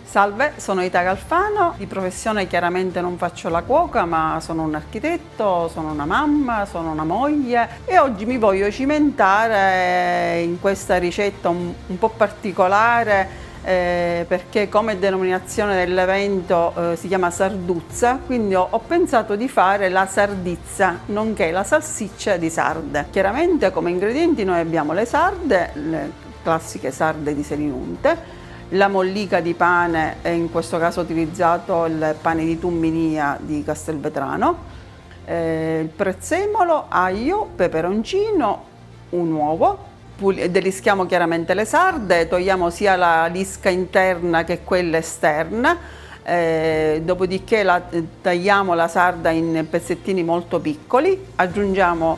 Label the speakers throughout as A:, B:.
A: Salve, sono Ita Galfano, di professione chiaramente non faccio la cuoca, ma sono un architetto, sono una mamma, sono una moglie e oggi mi voglio cimentare in questa ricetta un po' particolare perché come denominazione dell'evento si chiama sarduzza, quindi ho pensato di fare la sardizza, nonché la salsiccia di sarde. Chiaramente come ingredienti noi abbiamo le sarde, le classiche sarde di Selinunte, la mollica di pane, in questo caso ho utilizzato il pane di Tumminia di Castelvetrano, il prezzemolo, aglio, peperoncino, un uovo. Delischiamo chiaramente le sarde, togliamo sia la lisca interna che quella esterna, dopodiché tagliamo la sarda in pezzettini molto piccoli, aggiungiamo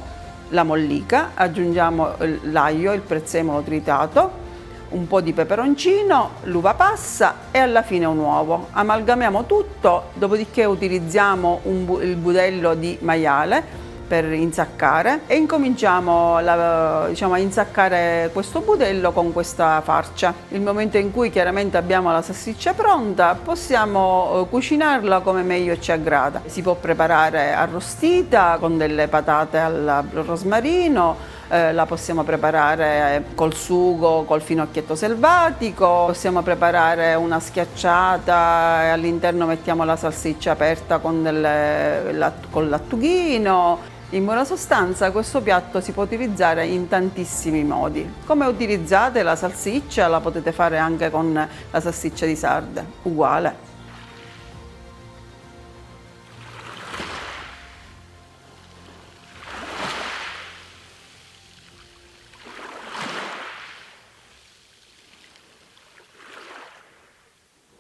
A: la mollica, aggiungiamo l'aglio, il prezzemolo tritato, un po' di peperoncino, l'uva passa e alla fine un uovo. Amalgamiamo tutto, dopodiché utilizziamo il budello di maiale per insaccare e incominciamo a insaccare questo budello con questa farcia. Il momento in cui chiaramente abbiamo la salsiccia pronta, possiamo cucinarla come meglio ci aggrada. Si può preparare arrostita con delle patate al rosmarino, la possiamo preparare col sugo, col finocchietto selvatico, possiamo preparare una schiacciata e all'interno mettiamo la salsiccia aperta con lattughino. In buona sostanza questo piatto si può utilizzare in tantissimi modi. Come utilizzate la salsiccia la potete fare anche con la salsiccia di sarde, uguale.